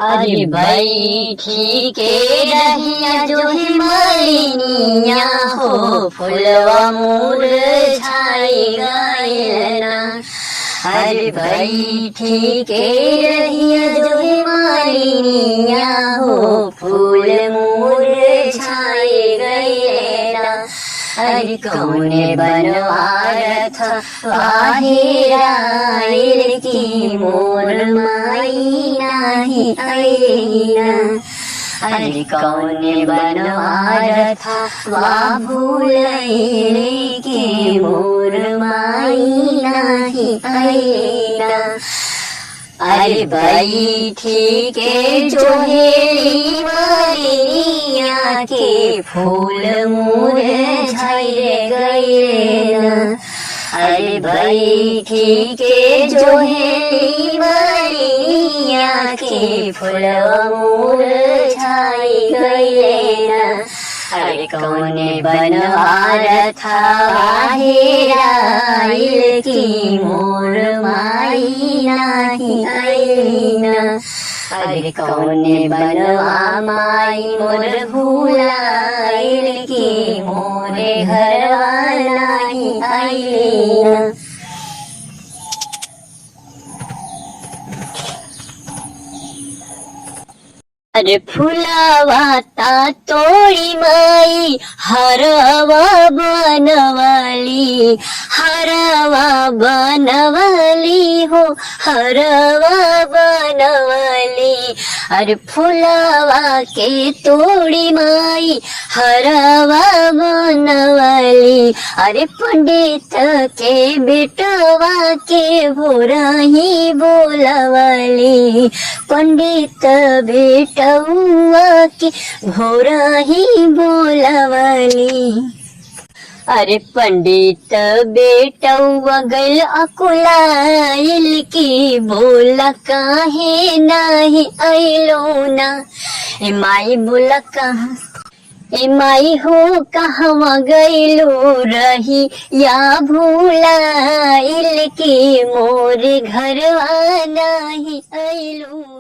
अरे भाई ठीक रहिया जो है मालिनिया हो फुलवा मुरझाई गए ना। अरे भाई ठीक रहिया जो है मालिनिया हो फूल मुरझाई गए ना। अरे कौने बनवारथ वाहिराइल की मोर माई नाही आईना। अरे कौने बनवारथ वा भूलैल की मोर माई नाही आईना। अरे भाई ठीक जो हेली मालिनिया के फूल मुरझाई गए ना। अरे भाई ठीक जो हेली मालिनिया के फूल मुरझाई गए ना। अरे कौने बनवारथ वाहिराइल की मोर माई नाही आईना। अरे कौने बनवा माई मोर भूलाइल की मोरे घरवा नाही आईना। अरे फुलावा ता तोड़ी माई हरवा बनवाली, हरवा बनवाली हो हरवा बनवाली। अरे फुलावा के तोड़ी माई हरवा बनवाली। अरे पंडित के बेटवा के भोराही बोलवाली, पंडित बेटवा के भोराही बोलवाली। अरे पंडित बेटवा गल अकुलाइल की बोला काहे नाही आइलो ना। ए माई बोला कहाँ ए माई हो कहवा गइलो रही या भूलाइल की मोर घरवा नाही आइलो।